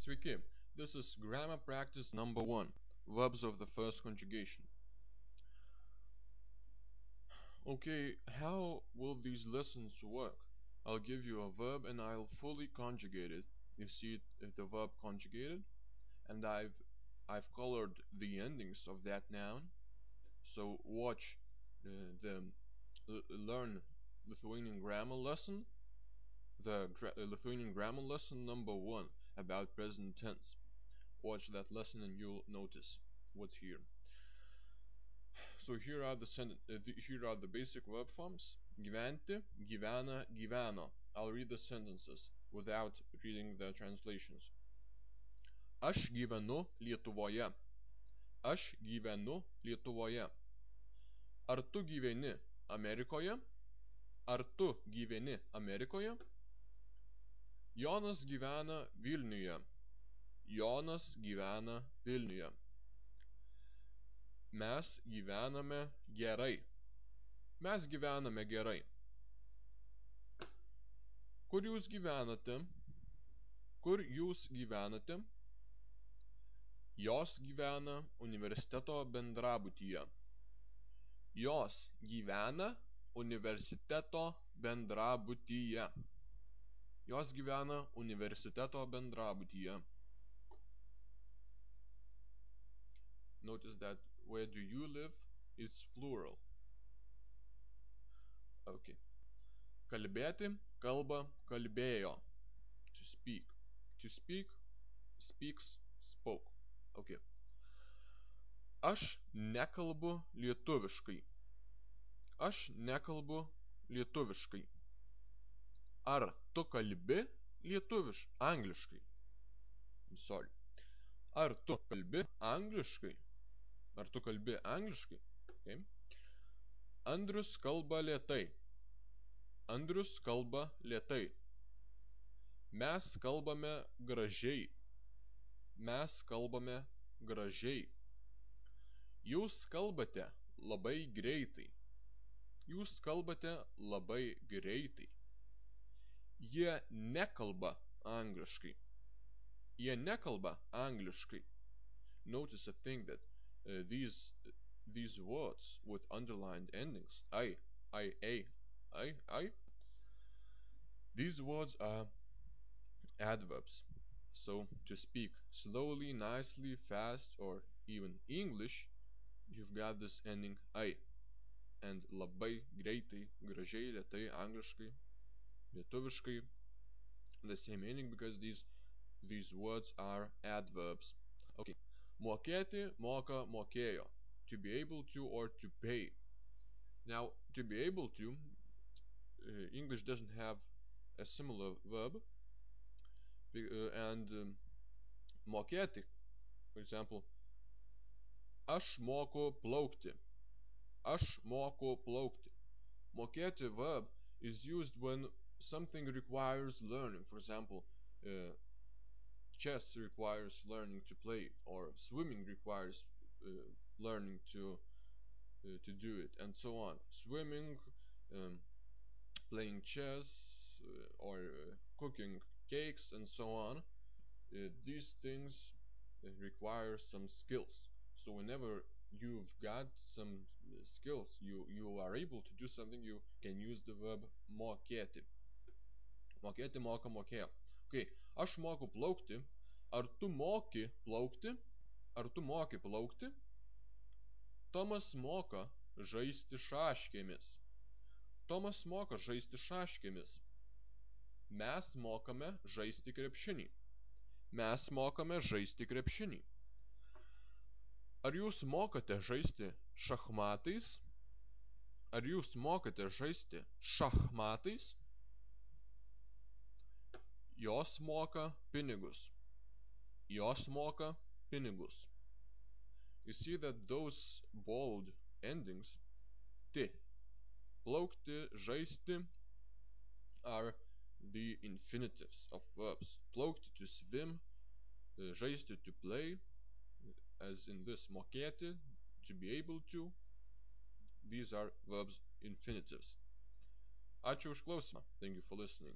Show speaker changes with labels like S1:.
S1: Sveiki, this is grammar practice number 1, verbs of the first conjugation. Okay, how will these lessons work? I'll give you a verb and I'll fully conjugate it. You see the verb conjugated, and I've colored the endings of that noun. So watch the learn Lithuanian grammar lesson, Lithuanian grammar lesson number 1 about present tense. Watch that lesson and you'll notice what's here. So here are the basic verb forms. Gyventi, gyvena, gyveno. I'll read the sentences without reading the translations. Aš gyvenu Lietuvoje. Aš gyvenu Lietuvoje. Ar tu gyveni Amerikoje? Ar tu gyveni Amerikoje? Jonas gyvena Vilniuje. Jonas gyvena Vilniuje. Mes gyvename gerai. Mes gyvename gerai. Kur jūs gyvenate? Kur jūs gyvenate? Jos gyvena universiteto bendrabutyje. Jos gyvena universiteto bendrabutyje. Jos gyvena universiteto bendrabutyje. Notice that where do you live? It's plural. Okay. Kalbėti, kalba, kalbėjo. To speak. To speak, speaks, spoke. Okay. Aš nekalbu lietuviškai. Aš nekalbu lietuviškai. Ar tu kalbi angliškai? I'm sorry. Ar tu kalbi angliškai? Ar tu kalbi angliškai? Okay. Andrius kalba lėtai. Andrius kalba lėtai. Mes kalbame gražiai. Mes kalbame gražiai. Jūs kalbate labai greitai. Jūs kalbate labai greitai. Jie nekalba angliškai. Jie nekalba angliškai. Notice a thing that these words with underlined endings, I, these words are adverbs. So to speak slowly, nicely, fast, or even English, you've got this ending I. And labai greitai, gražiai, lėtai, angliškai, lietuviškai, the same meaning because these words are adverbs. Okay. Mokėti, moka, mokėjo. To be able to or to pay. Now, to be able to, English doesn't have a similar verb. And mokėti, for example, aš moku plaukti. Aš moku plaukti. Mokėti verb is used when something requires learning. For example, chess requires learning to play, or swimming requires learning to do it, and so on. Swimming, playing chess, or cooking cakes, and so on. These things require some skills. So whenever you've got some skills, you are able to do something, you can use the verb mokėti. Mokėti, moka, mokėjo. Okay, aš moku plaukti. Ar tu moki plaukti? Ar tu moki plaukti? Tomas moka žaisti šaškėmis. Tomas moka žaisti šaškėmis. Mes mokame žaisti krepšinį. Mes mokame žaisti krepšinį. Ar jūs mokate žaisti šachmatais? Ar jūs mokate žaisti šachmatais? Jos moka pinigus. Jos moka pinigus. You see that those bold endings, ti, plaukti, žaisti, are the infinitives of verbs. Plaukti to swim, žaisti to play, as in this mokėti, to be able to. These are verbs infinitives. Ačiū už klausimą. Thank you for listening.